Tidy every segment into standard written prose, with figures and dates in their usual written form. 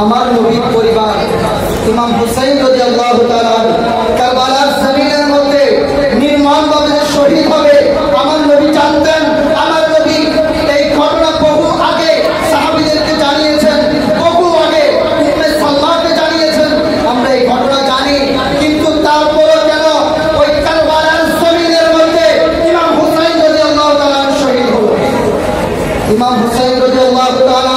আমার নবীর পরিবার ইমাম হুসাইন রাদিয়াল্লাহু তাআলা কারবালার জমিনের মধ্যে নির্মমভাবে শহীদ হবে আমার নবী জানতেন। আমার নবী এই ঘটনা বহু আগে সাহাবীদেরকে জানিয়েছেন, বহু আগে উম্মে সালমাকে জানিয়েছেন। আমরা এই ঘটনা জানি, কিন্তু তারপরও কেন ওই কারবালার জমিনের মধ্যে ইমাম হুসাইন রাদিয়াল্লাহু তাআলা শহীদ হলো? ইমাম হুসাইন রাদিয়াল্লাহু তাআলা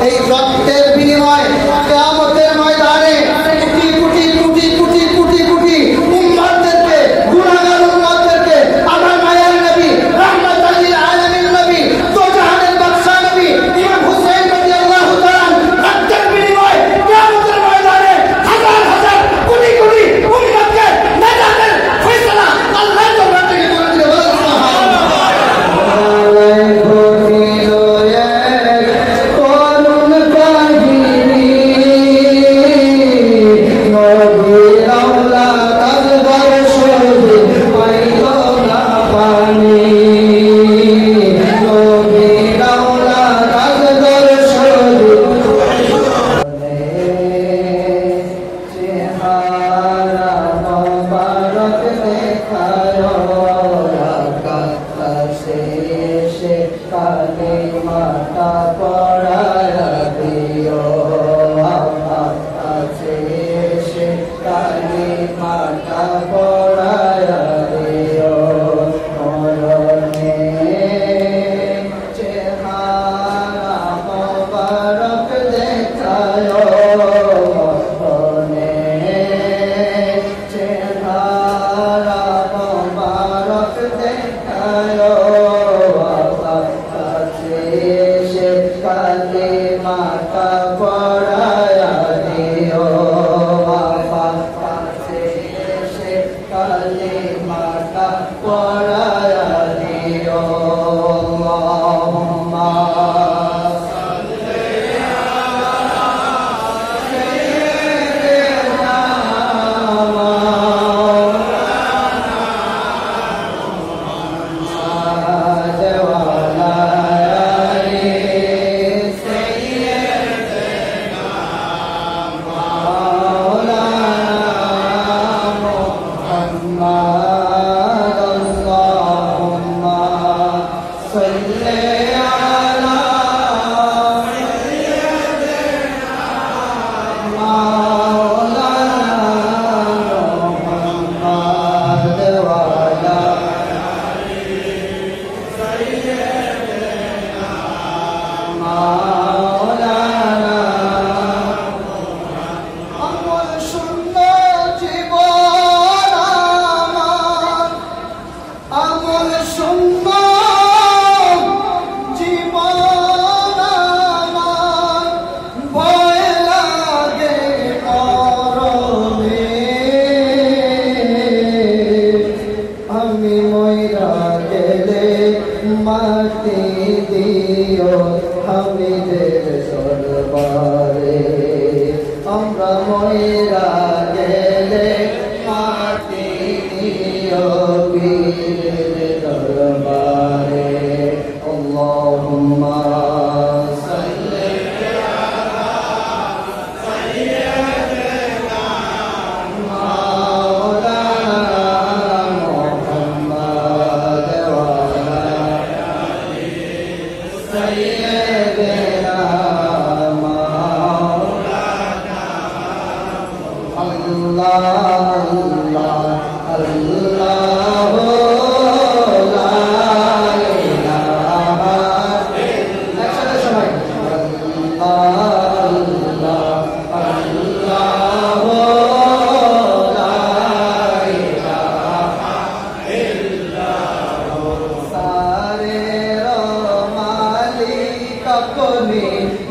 এই রক্তের বিনিময়ে কিয়ামতের ময়দানে কোটি কোটি কোটি কোটি কোটি কোটি উম্মতদেরকে, গুনাহগার উম্মতদেরকে আমার মায়ার নবী রাহমাতুল লিল আলামিন নবী দোজাহানের বাদশা নবী ইমাম হুসাইন রাদিয়াল্লাহু তাআলা রক্তের বিনিময়ে কিয়ামতের ময়দানে হাজার হাজার কোটি কোটি উম্মতকে নাজাতের ফয়সালা আল্লাহ তাআলা থেকে করে দিলেন।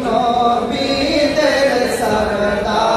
নবীদের সরদার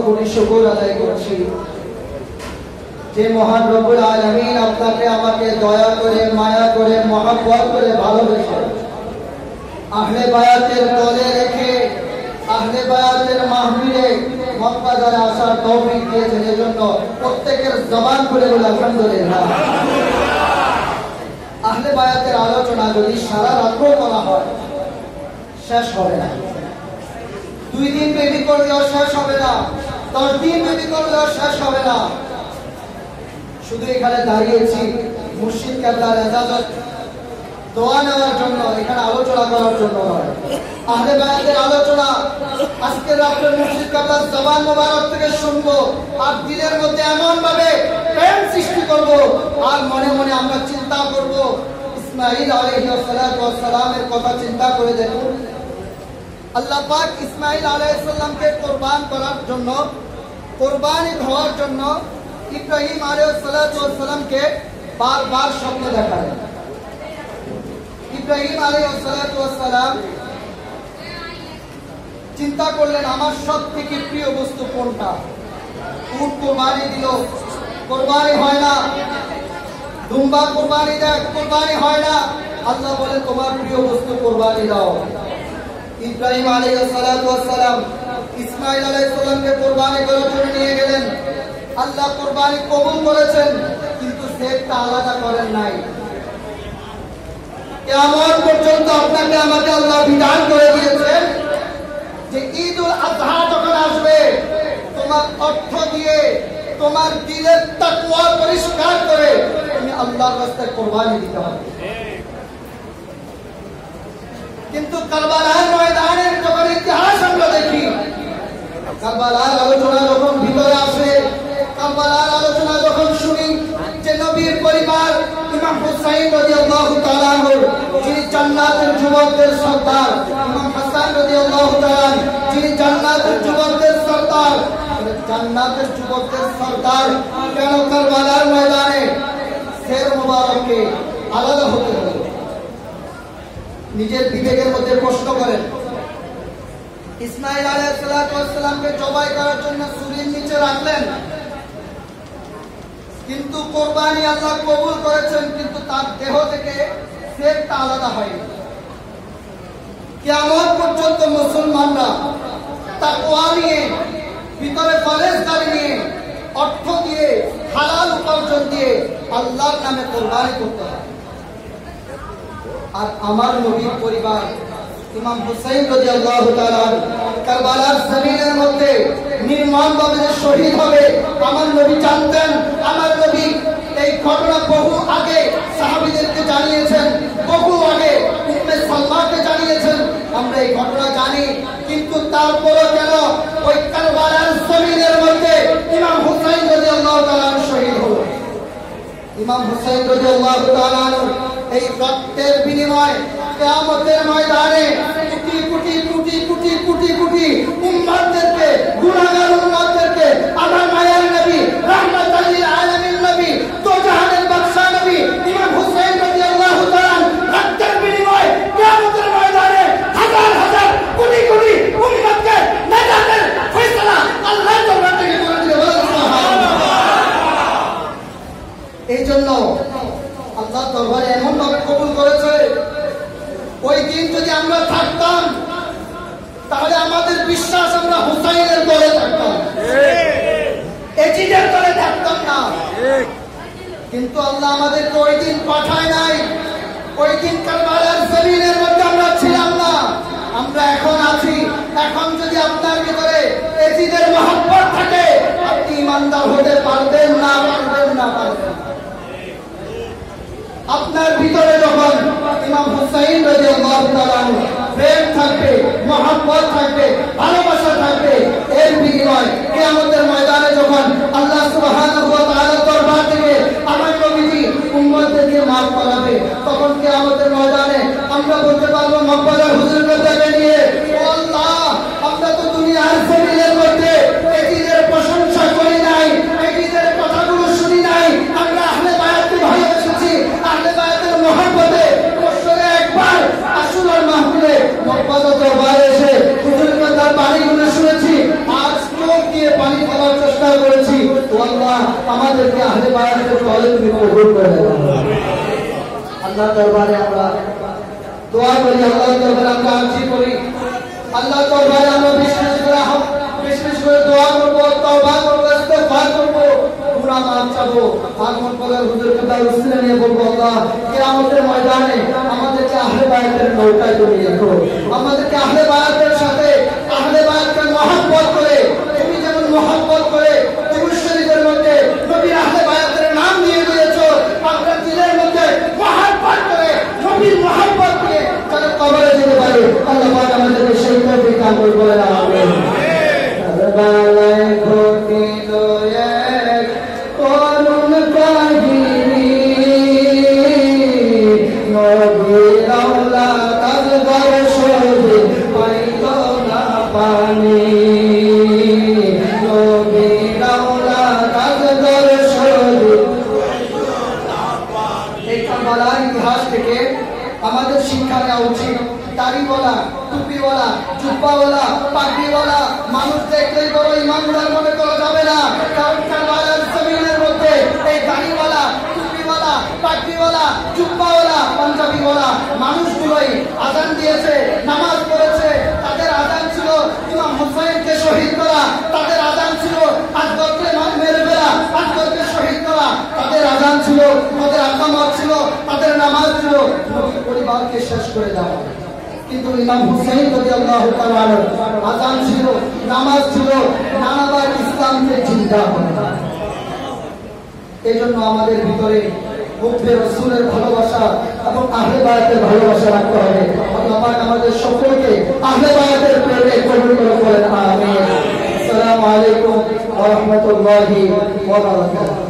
কোটি শুকর আদায় করছি যে মহান রব্বুল আলামিন আপনাকে আমাকে দয়া করে মায়া করে মহব্বত করে ভালোবেসে আহলে বায়াতের দলে রেখে আহলে বায়াতের মাহফিলে মক্কায় আসার তৌফিক দিয়েছেন। এজন্য প্রত্যেকের জবান খুলে বলে আলহামদুলিল্লাহ। আহলে বায়াতের আলোচনা যদি সারা রাত্র করা হয় শেষ হবে না। 2 দিন বেবি করলেও শেষ হবে না, 10 দিন বেবি করলেও শেষ হবে না। শুধু এখানে দাঁড়িয়েছি মুর্শিদ কেবলার ইজাজত দোয়া নেওয়ার জন্য, এখানে আলোচনা করার জন্য নয়। আহলে বায়াতের আলোচনা আজকে রাত্রে মুর্শিদ কেবলার জবান মোবারক থেকে শুনবো আর দিলের মধ্যে এমন ভাবে প্রেম সৃষ্টি করব আর মনে মনে আমরা চিন্তা করব। ইসমাঈল আলাইহিস সালামের কথা চিন্তা করে দেখুন। আল্লাহ পাক ইসমাঈল আলাইহিস সালামকে কুরবান করার জন্য, কুরবানি হওয়ার জন্য ইব্রাহিম আলাইহিস সালামকে বারবার স্বপ্ন দেখালেন। ইব্রাহিম আলাইহিস সালাম চিন্তা করলেন আমার সবথেকে প্রিয় বস্তু কোনটা। উট কুরবানি দিল, কুরবানি হয় না। দুম্বা কুরবানি দেয়, কুরবানি হয় না। আল্লাহ বলে তোমার প্রিয় বস্তু কুরবানি দাও। ইব্রাহিম আলাইহিস সালাম ইসমাঈল আলাইহিস সালামকে কুরবানি করার জন্য নিয়ে গেলেন। আল্লাহ কুরবানি কবুল করেছেন, কিন্তু সেটা আলাদা করেন নাই। কিয়ামত পর্যন্ত আপনাকে আমাকে আল্লাহ বিধান করে দিয়েছেন যে ঈদুল আযহা যখন আসবে তোমার অর্থ দিয়ে তোমার দিলের তাকওয়া পরিষ্কার করে তুমি আল্লাহর রাস্তায় কুরবানি দিতে হবে। কিন্তু কারবালার ময়দানের যখন ইতিহাস আমরা দেখি, কারবালার আলোচনা যখন ভিতরে আসে, কারবালার আলোচনা যখন শুনি যে নবীর পরিবার ইমাম হুসাইন রাদিয়াল্লাহু তাআলা আনহু যিনি জান্নাতের যুবকদের সর্দার, ইমাম হাসান রাদিয়াল্লাহু তাআলা যিনি জান্নাতের যুবকদের সর্দার, জান্নাতের যুবকদের সর্দার কেন কারবালার ময়দানে শের মুবারককে আলাদা হতে হলো? নিজের বিবেকের মধ্যে প্রশ্ন করেন। ইসমাঈল আলাইহিস সালামকে জবাই করার জন্য ছুরির নিচে রাখলেন, কিন্তু কুরবানি আল্লাহ কবুল করেছেন, কিন্তু তার দেহ থেকে শেরটা আলাদা হয়নি। কিয়ামত পর্যন্ত মুসলমানরা তাকওয়া নিয়ে, ভিতরে পরেশগারি নিয়ে, অর্থ দিয়ে, হালাল উপার্জন দিয়ে আল্লাহর নামে কুরবানি করতে হয়। আর আমার নবীর পরিবার ইমাম হুসাইন রাদিয়াল্লাহু তাআলা কারবালার জমিনের মধ্যে নির্মমভাবে যে শহীদ হবে, আমার নবী জানতেন। আমার নবী এই ঘটনা বহু আগে সাহাবীদেরকে জানিয়েছেন, বহু আগে উম্মে সালমাকে জানিয়েছেন। আমরা এই ঘটনা জানি, কিন্তু তারপরও কেন ওই কারবালার জমিনের মধ্যে ইমাম হুসাইন রাদিয়াল্লাহু তাআলা শহীদ হলো? ইমাম হুসাইন রাদিয়াল্লাহু তাআলা এই রক্তের বিনিময়ে কিয়ামতের ময়দানে কোটি কোটি কোটি কোটি কোটি কোটি উম্মতদেরকে, গুনাহগার উম্মতদেরকে আমার মায়ের নবী রাহমাতুল লিল আলামিন নবী, তো জাহানের বাদশা নবী ইমাম হুসাইন রাদিয়াল্লাহু তাআলা রক্তের বিনিময়ে কিয়ামতের ময়দানে হাজার হাজার কোটি কোটি উম্মতকে নাজাতের ফয়সালা আল্লাহর দরবার থেকে করে দিলেন। সুবহানাল্লাহ। এই জন্য আল্লাহ দরবারে এমন ভাবে কবুল করেছে, ওই দিন যদি আমরা থাকতাম তাহলে আমাদের বিশ্বাস আমরা হুসাইনের দলে থাকতাম, এজিদের দলে থাকতাম না। কিন্তু আল্লাহ আমাদেরকে ওই দিন পাঠায় নাই, ওই দিন কারবালার জমিনের মধ্যে আমরা ছিলাম না, আমরা এখন আছি। এখন যদি আপনার ভিতরে এজিদের মহব্বত থাকে, আপনি ইমানদার হতে পারবেন না, পারবেন না, পারবেন না। আপনার ভিতরে যখন ইমাম হুসাইন রাদিয়াল্লাহু তাআলা প্রেম থাকবে, মহব্বত থাকবে, ভালোবাসা থাকবে, এর বিনিময়ে কিয়ামতের ময়দানে যখন আল্লাহ সুবহানাহু ওয়া তাআলার দরবার থেকে আমার নবীজি উম্মতদেরকে মাফ করাবে, তখন কিয়ামতের ময়দানে আমরা বলতে পারবো মক্কার হুজুরকে ডেকে নিয়ে, ও আল্লাহ, আমরা তো দুনিয়ার জমিনের মধ্যে এজিদের প্রশংসা করি নাই, এজিদের কথাগুলো শুনি নাই, আমরা আহলে বায়াতকে ভালোবেসেছি, আহলে বায়াতের মহব্বতে বছরে একবার আশুরার মাহফিলে মক্কার দরবারে এসে হুজুরের তার বাণীগুলো শুনেছি, আজ চোখ দিয়ে পানি তো আল্লাহ আমাদেরকে আহলে বায়াতের দলে তুমি কবুল করে নাও। আল্লাহ দরবারে আমরা দোয়া করি, আল্লাহ দরবারে আমরা আরজি করি, আল্লাহ দরবারে আমরা বিশেষ করে দোয়া করব, তওবা করব, ইস্তিগফার করব, গুনাহ মাফ চাবো। আগমন করার হুজুর কিবলার উসিলা নিয়ে বলবো, আল্লাহ কিয়ামতের ময়দানে আমাদেরকে আহলে বায়াতের নৌকায় তুমি রেখো, আমাদেরকে আহলে বায়াতের সাথে আহলে বায়াতকে মহব্বত করে, তুমি যেমন মহব্বত করে দুরূদ শরীফের মধ্যে নবীর আহলে বায়াতের নাম নিয়ে দিয়েছো, আপনার দিলের মধ্যে মহব্বত করে নবীর মহব্বত করে যারা কবরে যেতে পারে, আল্লাহ পাক আমাদেরকে সেই তৌফিক দান করবেন। আমিন। কারবালায় ঘটিল এক করুণ কাহিনী, নবীর আওলাদ বর্ষে পাইল না পানি, নবীর আওলাদ বর্ষে এই কারবালার ইতিহাস থেকে আমাদের শিক্ষা নেওয়া উচিত। দাড়িওয়ালা, টুপিওয়ালা, জুব্বাওয়ালা, পাগড়িওয়ালা মানুষ দেখলেই বড় ইমানদার মনে করা যাবে না, কারণ কারবালার জমিনের মধ্যে এই দাড়িওয়ালা, টুপিওয়ালা, পাগড়িওয়ালা, জুব্বাওয়ালা, পাঞ্জাবিওয়ালা মানুষগুলোই আযান দিয়েছে, নামাজ পড়েছে। তাদের আযান ছিল ইমাম হুসাইনকে শহীদ করা, তাদের আযান ছিল আসগরকে মেরে ফেলা, আসগরকে শহীদ করা, তাদের আযান ছিল, তাদের আকামত ছিল, তাদের নামাজ ছিল নবীর পরিবারকে শেষ করে দেওয়া। কিন্তু ইমাম হুসাইন রাদিয়াল্লাহু তাআলা আযান ছিল, নামাজ ছিল, নানাবার ইসলামকে জিন্দা করা। এজন্য আমাদের ভিতরে মুখে রাসূলের ভালোবাসা এবং আহলে বায়াতের ভালোবাসা রাখতে হবে। আল্লাহ পাক আমাদের সকলকে আহলে বায়াতের প্রেমে কবুল করেন। আমিন। আসসালামু আলাইকুম ওয়া রাহমাতুল্লাহি ওয়া বারাকাতুহু।